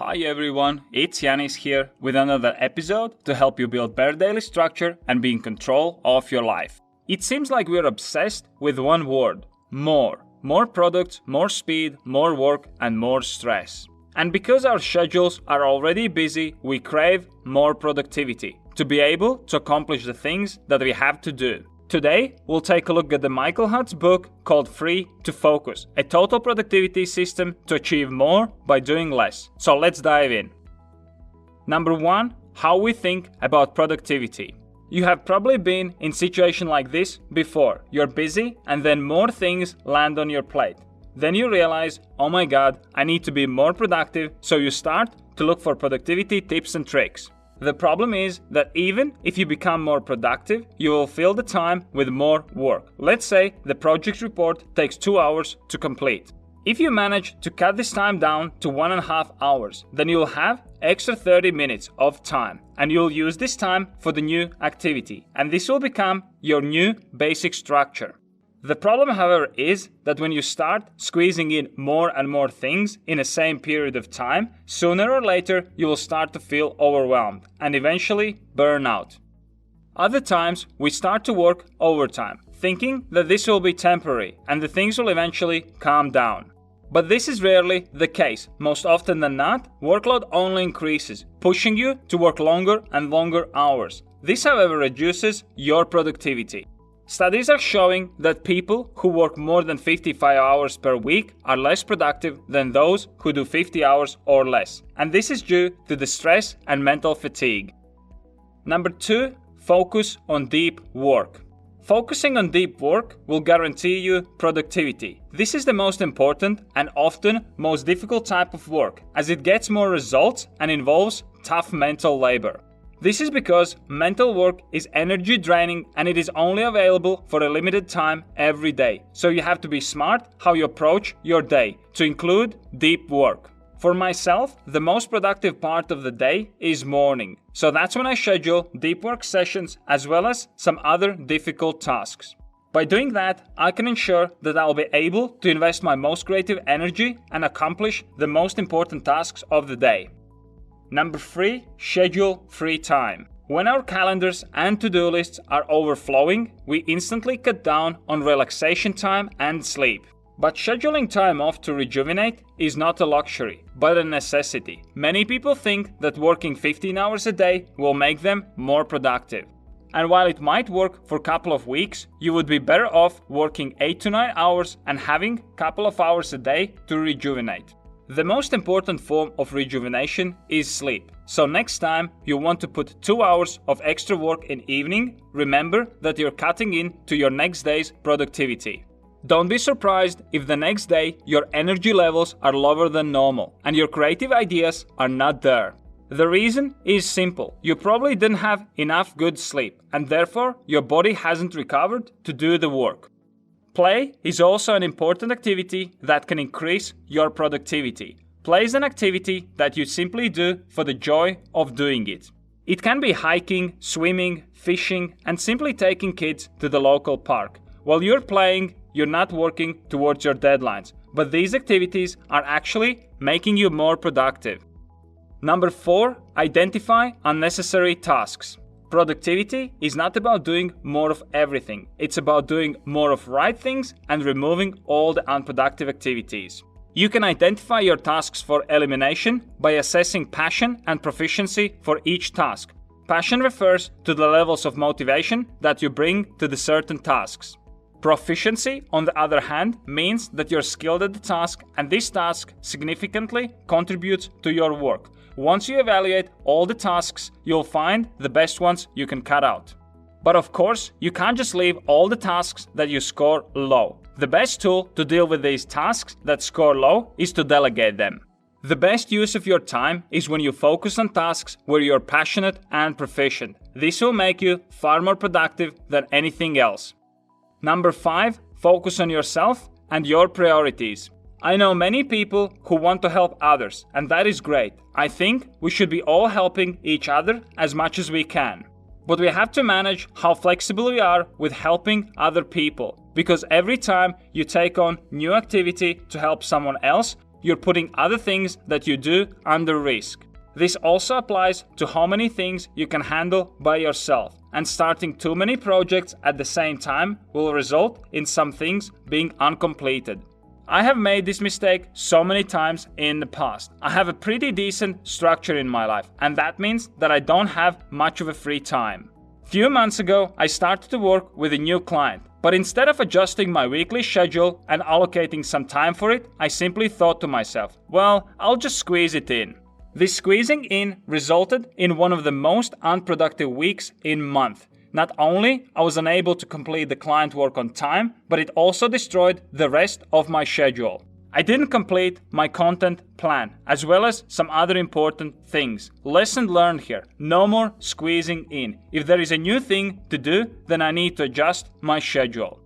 Hi everyone, it's Janis here with another episode to help you build better daily structure and be in control of your life. It seems like we're obsessed with one word, more. More products, more speed, more work, and more stress. And because our schedules are already busy, we crave more productivity to be able to accomplish the things that we have to do. Today, we'll take a look at the Michael Hutt's book called Free to Focus, a total productivity system to achieve more by doing less. So let's dive in. Number 1, how we think about productivity. You have probably been in a situation like this before. You're busy and then more things land on your plate. Then you realize, oh my god, I need to be more productive, so you start to look for productivity tips and tricks. The problem is that even if you become more productive, you will fill the time with more work. Let's say the project report takes 2 hours to complete. If you manage to cut this time down to 1.5 hours, then you'll have extra 30 minutes of time and you'll use this time for the new activity, and this will become your new basic structure. The problem, however, is that when you start squeezing in more and more things in the same period of time, sooner or later you will start to feel overwhelmed and eventually burn out. Other times we start to work overtime, thinking that this will be temporary and the things will eventually calm down. But this is rarely the case. Most often than not, workload only increases, pushing you to work longer and longer hours. This, however, reduces your productivity. Studies are showing that people who work more than 55 hours per week are less productive than those who do 50 hours or less. And this is due to the stress and mental fatigue. Number 2, focus on deep work. Focusing on deep work will guarantee you productivity. This is the most important and often most difficult type of work, as it gets more results and involves tough mental labor. This is because mental work is energy draining and it is only available for a limited time every day. So you have to be smart how you approach your day to include deep work. For myself, the most productive part of the day is morning. So that's when I schedule deep work sessions as well as some other difficult tasks. By doing that, I can ensure that I'll be able to invest my most creative energy and accomplish the most important tasks of the day. Number 3, schedule free time. When our calendars and to-do lists are overflowing, we instantly cut down on relaxation time and sleep. But scheduling time off to rejuvenate is not a luxury, but a necessity. Many people think that working 15 hours a day will make them more productive. And while it might work for a couple of weeks, you would be better off working 8 to 9 hours and having a couple of hours a day to rejuvenate. The most important form of rejuvenation is sleep. So next time you want to put 2 hours of extra work in evening, remember that you're cutting into your next day's productivity. Don't be surprised if the next day your energy levels are lower than normal and your creative ideas are not there. The reason is simple. You probably didn't have enough good sleep and therefore your body hasn't recovered to do the work. Play is also an important activity that can increase your productivity. Play is an activity that you simply do for the joy of doing it. It can be hiking, swimming, fishing, and simply taking kids to the local park. While you're playing, you're not working towards your deadlines, but these activities are actually making you more productive. Number 4, identify unnecessary tasks. Productivity is not about doing more of everything. It's about doing more of right things and removing all the unproductive activities. You can identify your tasks for elimination by assessing passion and proficiency for each task. Passion refers to the levels of motivation that you bring to the certain tasks. Proficiency, on the other hand, means that you're skilled at the task and this task significantly contributes to your work. Once you evaluate all the tasks, you'll find the best ones you can cut out. But of course, you can't just leave all the tasks that you score low. The best tool to deal with these tasks that score low is to delegate them. The best use of your time is when you focus on tasks where you're passionate and proficient. This will make you far more productive than anything else. Number 5, focus on yourself and your priorities. I know many people who want to help others, and that is great. I think we should be all helping each other as much as we can. But we have to manage how flexible we are with helping other people, because every time you take on new activity to help someone else, you're putting other things that you do under risk. This also applies to how many things you can handle by yourself, and starting too many projects at the same time will result in some things being uncompleted. I have made this mistake so many times in the past. I have a pretty decent structure in my life, and that means that I don't have much of a free time. Few months ago, I started to work with a new client, but instead of adjusting my weekly schedule and allocating some time for it, I simply thought to myself, well, I'll just squeeze it in. This squeezing in resulted in one of the most unproductive weeks in month. Not only I was unable to complete the client work on time, but it also destroyed the rest of my schedule. I didn't complete my content plan, as well as some other important things. Lesson learned here: no more squeezing in. If there is a new thing to do, then I need to adjust my schedule.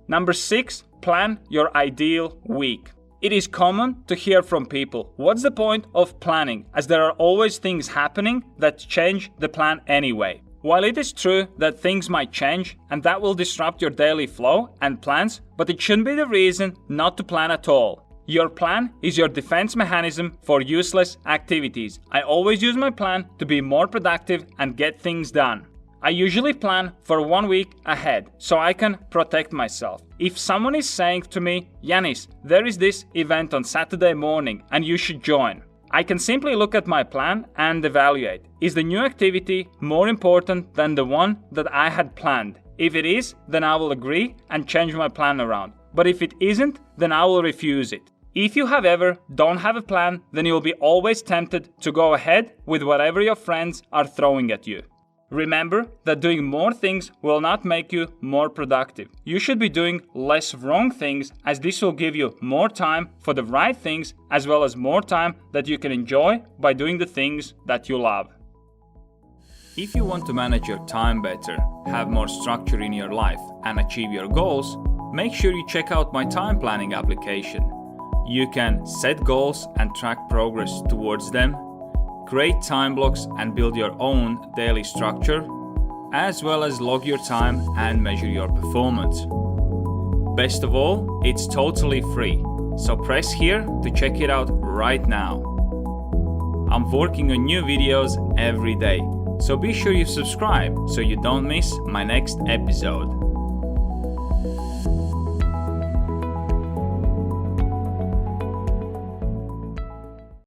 Number 6, plan your ideal week. It is common to hear from people, what's the point of planning, as there are always things happening that change the plan anyway. While it is true that things might change and that will disrupt your daily flow and plans, but it shouldn't be the reason not to plan at all. Your plan is your defense mechanism for useless activities. I always use my plan to be more productive and get things done. I usually plan for 1 week ahead so I can protect myself. If someone is saying to me, Janis, there is this event on Saturday morning and you should join, I can simply look at my plan and evaluate. Is the new activity more important than the one that I had planned? If it is, then I will agree and change my plan around. But if it isn't, then I will refuse it. If you however don't have a plan, then you'll be always tempted to go ahead with whatever your friends are throwing at you. Remember that doing more things will not make you more productive. You should be doing less wrong things, as this will give you more time for the right things, as well as more time that you can enjoy by doing the things that you love. If you want to manage your time better, have more structure in your life, and achieve your goals, make sure you check out my time planning application. You can set goals and track progress towards them, create time blocks and build your own daily structure, as well as log your time and measure your performance. Best of all, it's totally free, so press here to check it out right now. I'm working on new videos every day, so be sure you subscribe so you don't miss my next episode.